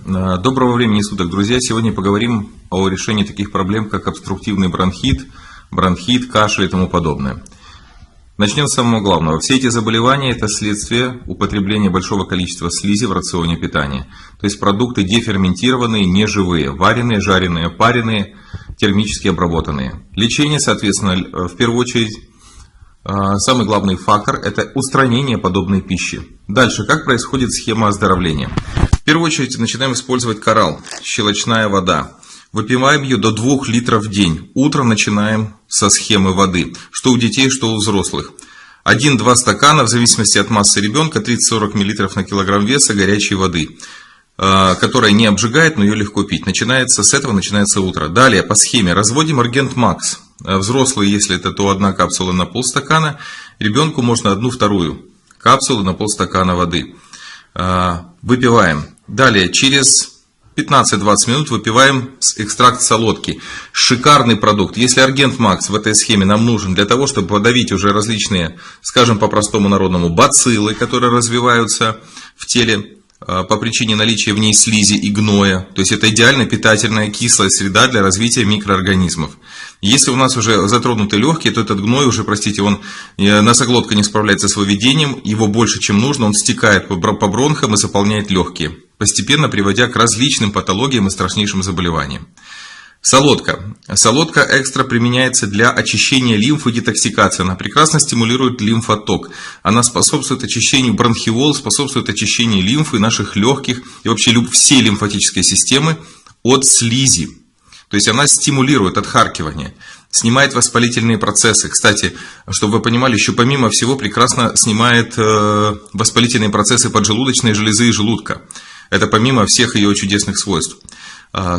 Доброго времени суток, друзья! Сегодня поговорим о решении таких проблем, как обструктивный бронхит, кашель и тому подобное. Начнем с самого главного. Все эти заболевания – это следствие употребления большого количества слизи в рационе питания. То есть продукты деферментированные, неживые, вареные, жареные, пареные, термически обработанные. Лечение, соответственно, в первую очередь, самый главный фактор – это устранение подобной пищи. Дальше, как происходит схема оздоровления? В первую очередь начинаем использовать коралл, щелочная вода. Выпиваем ее до 2 литров в день. Утром начинаем со схемы воды, что у детей, что у взрослых. 1-2 стакана, в зависимости от массы ребенка, 30-40 мл на килограмм веса горячей воды, которая не обжигает, но ее легко пить. С этого начинается утро. Далее по схеме разводим Аргент Макс. Взрослые, если это, то 1 капсула на полстакана. Ребенку можно 1/2 капсулу на полстакана воды. Выпиваем. Далее через 15-20 минут выпиваем экстракт солодки. Шикарный продукт. Если Аргент Макс в этой схеме нам нужен для того, чтобы подавить уже различные, скажем по-простому народному, бациллы, которые развиваются в теле по причине наличия в ней слизи и гноя. То есть это идеально питательная кислая среда для развития микроорганизмов. Если у нас уже затронуты легкие, то этот гной уже, носоглотка не справляется с выведением, его больше, чем нужно, он стекает по бронхам и заполняет легкие, постепенно приводя к различным патологиям и страшнейшим заболеваниям. Солодка. Солодка экстра применяется для очищения лимфы и детоксикации. Она прекрасно стимулирует лимфоток. Она способствует очищению бронхиол, способствует очищению лимфы, наших легких и вообще всей лимфатической системы от слизи. То есть она стимулирует отхаркивание, снимает воспалительные процессы. Кстати, чтобы вы понимали, еще помимо всего прекрасно снимает воспалительные процессы поджелудочной железы и желудка. Это помимо всех ее чудесных свойств.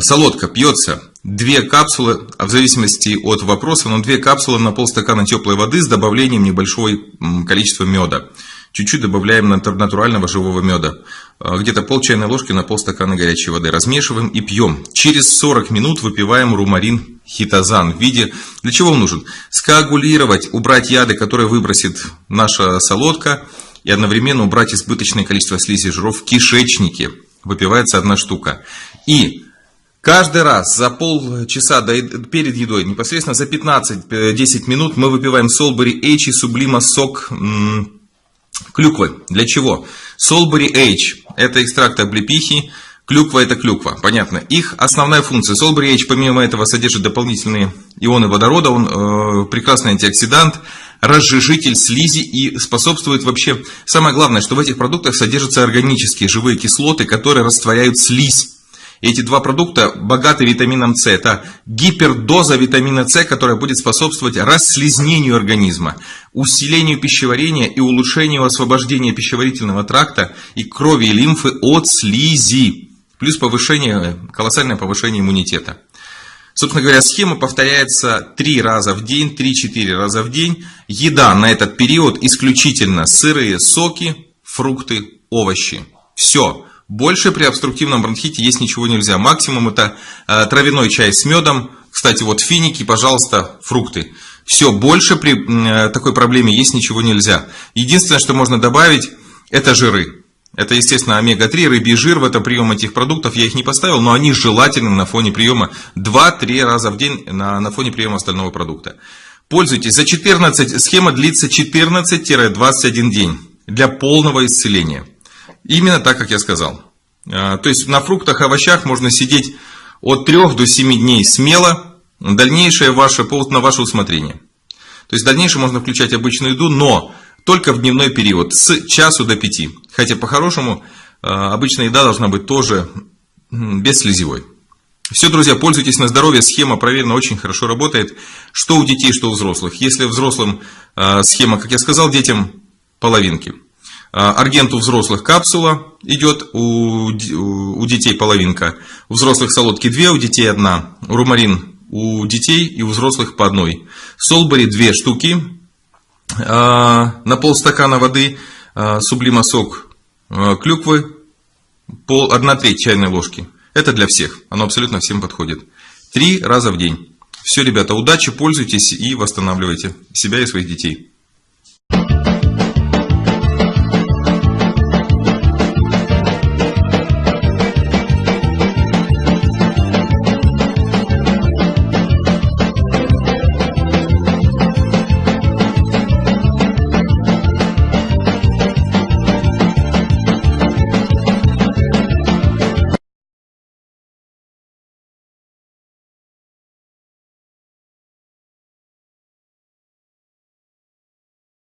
Солодка пьется 2 капсулы, в зависимости от вопроса, но 2 капсулы на полстакана теплой воды с добавлением небольшого количества меда. Чуть-чуть добавляем натурального живого меда. Где-то пол чайной ложки на полстакана горячей воды. Размешиваем и пьем. Через 40 минут выпиваем румарин хитозан. В виде, для чего он нужен? Скоагулировать, убрать яды, которые выбросит наша солодка, и одновременно убрать избыточное количество слизи и жиров в кишечнике. Выпивается 1 штука. И каждый раз за полчаса перед едой, непосредственно за 15-10 минут мы выпиваем Solberry H и Sublima сок клюквы. Для чего? Solberry H – это экстракт облепихи, клюква – это клюква. Понятно. Их основная функция. Solberry H помимо этого содержит дополнительные ионы водорода, он прекрасный антиоксидант, разжижитель слизи и способствует вообще... Самое главное, что в этих продуктах содержатся органические живые кислоты, которые растворяют слизь. Эти 2 продукта богаты витамином С. Это гипердоза витамина С, которая будет способствовать расслизнению организма, усилению пищеварения и улучшению освобождения пищеварительного тракта и крови и лимфы от слизи. Плюс колоссальное повышение иммунитета. Собственно говоря, схема повторяется 3 раза в день, 3-4 раза в день. Еда на этот период исключительно сырые соки, фрукты, овощи. Все. Больше при обструктивном бронхите есть ничего нельзя. Максимум это травяной чай с медом. Кстати, вот финики, пожалуйста, фрукты. Все, больше при такой проблеме есть ничего нельзя. Единственное, что можно добавить, это жиры. Это, естественно, омега-3, рыбий жир. В этом прием этих продуктов я их не поставил, но они желательны на фоне приема 2-3 раза в день на фоне приема остального продукта. Пользуйтесь. Схема длится 14-21 день для полного исцеления. Именно так, как я сказал. То есть на фруктах, овощах можно сидеть от 3 до 7 дней смело. Дальнейшее на ваше усмотрение. То есть в дальнейшем можно включать обычную еду, но только в дневной период с часу до 5. Хотя по-хорошему обычная еда должна быть тоже бесслизевой. Все, друзья, пользуйтесь на здоровье. Схема проверена, очень хорошо работает. Что у детей, что у взрослых. Если взрослым схема, как я сказал, детям половинки. Аргент у взрослых капсула идет, у детей половинка. У взрослых солодки 2, у детей 1. Румарин у детей и у взрослых по 1. Solberry 2 штуки. На полстакана воды. Sublima сок клюквы. 1/3 чайной ложки. Это для всех. Оно абсолютно всем подходит. 3 раза в день. Все, ребята, удачи, пользуйтесь и восстанавливайте себя и своих детей.